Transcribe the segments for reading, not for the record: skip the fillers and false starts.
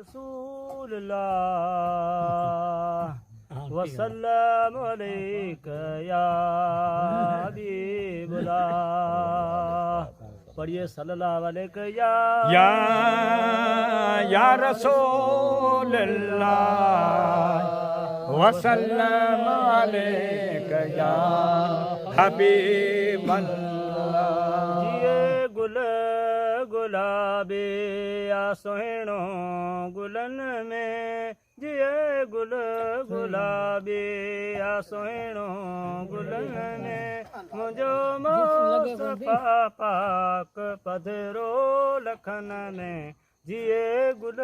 رسول اللہ وسلم علیک یا حبیب اللہ پڑھیے صلی اللہ علیہ یا رسول اللہ وسلم علیک یا حبیب اللہ جیے گل گلابی آ سوہنو گلن میں جیے گل گلابی آ سوہنو گلن میں مجھو مصطفیٰ پاک پدھرو لکھن میں جیے گل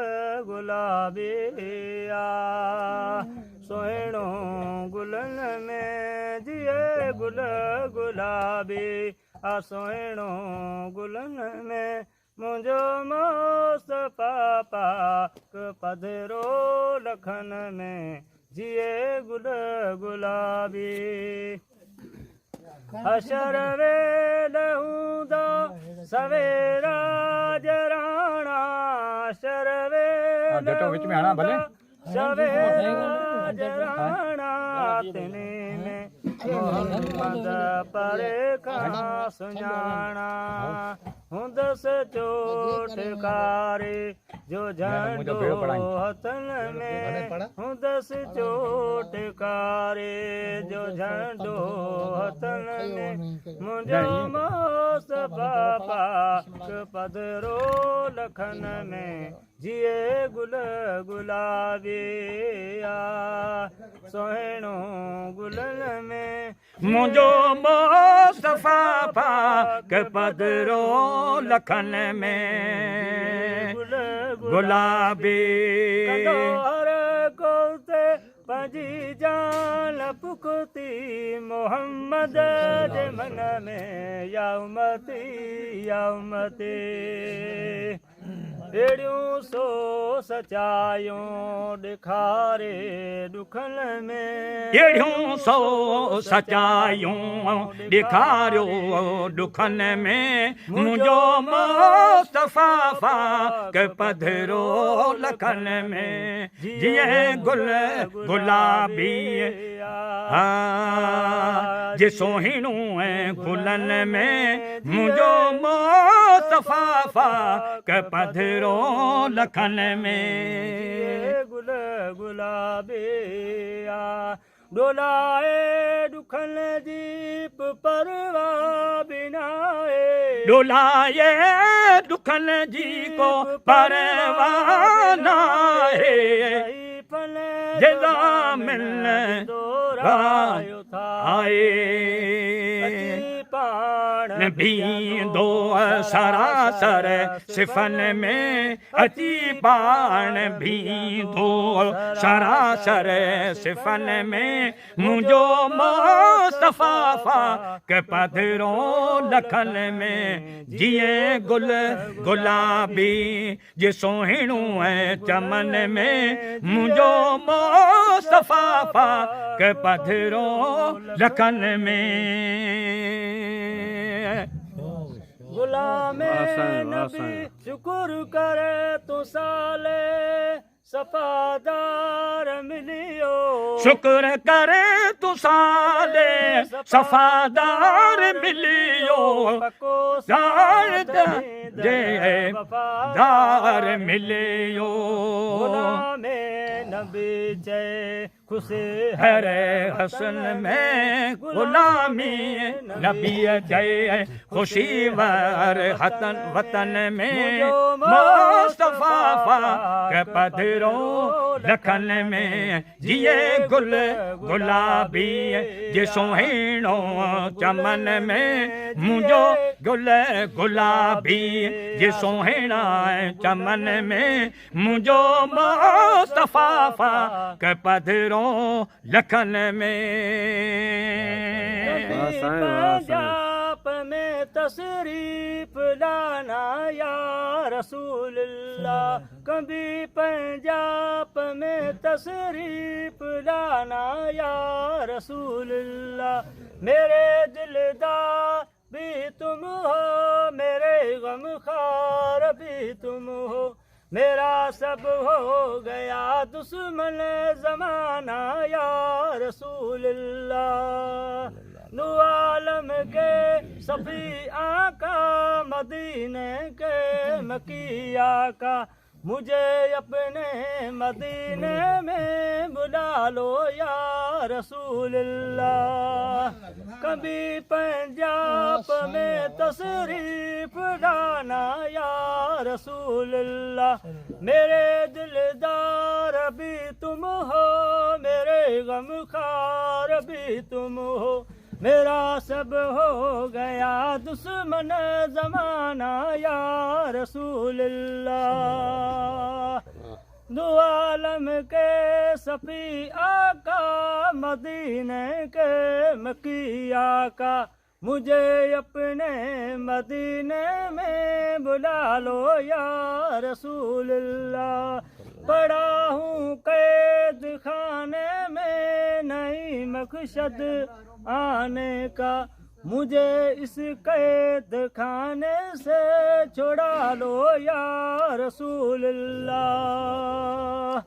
گلابی آ سوہنو گلن میں جیے گل گلابی آ سوہنو گلن میں مجھو مصطفیٰ پاک پدھرو لکھن میں جیے گل گلابی حشر ویل ہوندا سویرا جرانا حشر ویل ہوندا سویرا جرانا تنے میں محمد پرے کھاں سنجانا ہندس چوٹ کارے جو جھنڈو ہتن میں ہندس چوٹ کارے جو جھنڈو ہتن میں مجھو مصطفیٰ پاک پدھرو لکھن میں جیے گل گلابی آ سوہنو گلن میں مجھو مصطفیٰ پاک پدھرو لکھن میں گلابی ہر کوتے پجی جان پکتی محمد جے من میں یا امتی یا امتی ایڑیوں سو سچائیوں ڈکھارے دکھن میں ایڑیوں سو سچائیوں ڈکھاریو دکھن میں مجھو مصطفیٰ پاک پدھرو لکھن میں جیے گل گلابی جے سوہنوں گلن میں مجھو مصطفیٰ پاک پدھرو لکھن میں گل گلابی ڈولائے دکھن جیپ پرواہ بنائے ڈولائے دکھن جی کو پرواہ نائے جزا مل آئے بھی دو سراسر صفن میں اچی پان بھی دو سراسر صفن میں مجھو مصطفیٰ پاک پدھرو لکھن میں جیے گل گلابی جے سوہنوں چمن میں مجھو مصطفیٰ پاک پدھرو لکھن میں غلام نبی شکر کرے تو سالے صفادار ملیو شکر کرے تو سالے صفادار ملیو دار ملیو غلام نبی چے خوشی ہر حسن میں غلامی نبی جے خوشی ور وطن میں مصطفیٰ پاک پدھرو لکھن میں جیے گل گلابی جے سوہنو چمن میں مجھو گل گلابی جے سوہنا چمن میں مجھو مصطفیٰ پاک پدھرو لکھن میں پنجاب میں تشریف لانا یا رسول اللہ کبھی پنجاب میں تشریف لانا یا رسول اللہ میرے دلدار بھی تم ہو میرے غم خار بھی تم ہو میرا سب ہو گیا دشمن زمانہ یا رسول اللہ دو عالم کے صفی آقا مدینے کے مکی آقا مجھے اپنے مدینے میں بلا لو یا رسول اللہ کبھی پنجاب میں تشریف لانا یا رسول اللہ میرے دلدار بھی تم ہو میرے غم خار بھی تم ہو میرا سب ہو گیا دشمن زمانہ یا رسول اللہ دو عالم کے صفی آقا مدینے کے مکی آقا مجھے اپنے مدینے میں بلا لو یا رسول اللہ پڑا ہوں قید خانے میں نہیں مقصد آنے کا مجھے اس قید خانے سے چھڑا لو یا رسول اللہ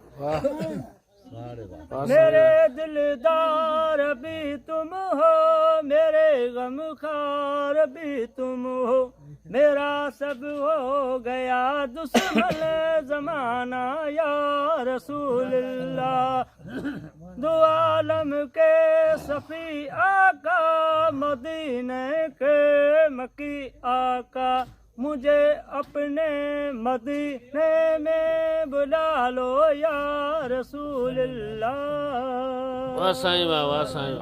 میرے دلدار بھی تم ہو میرے غم خار بھی تم ہو میرا سب ہو گیا دشمن زمانہ یا رسول اللہ دو عالم کے صفی آقا مدینے کے مکی آقا مجھے اپنے مدینے میں بلا لو یا رسول اللہ واہ سائیں واہ واہ سائیں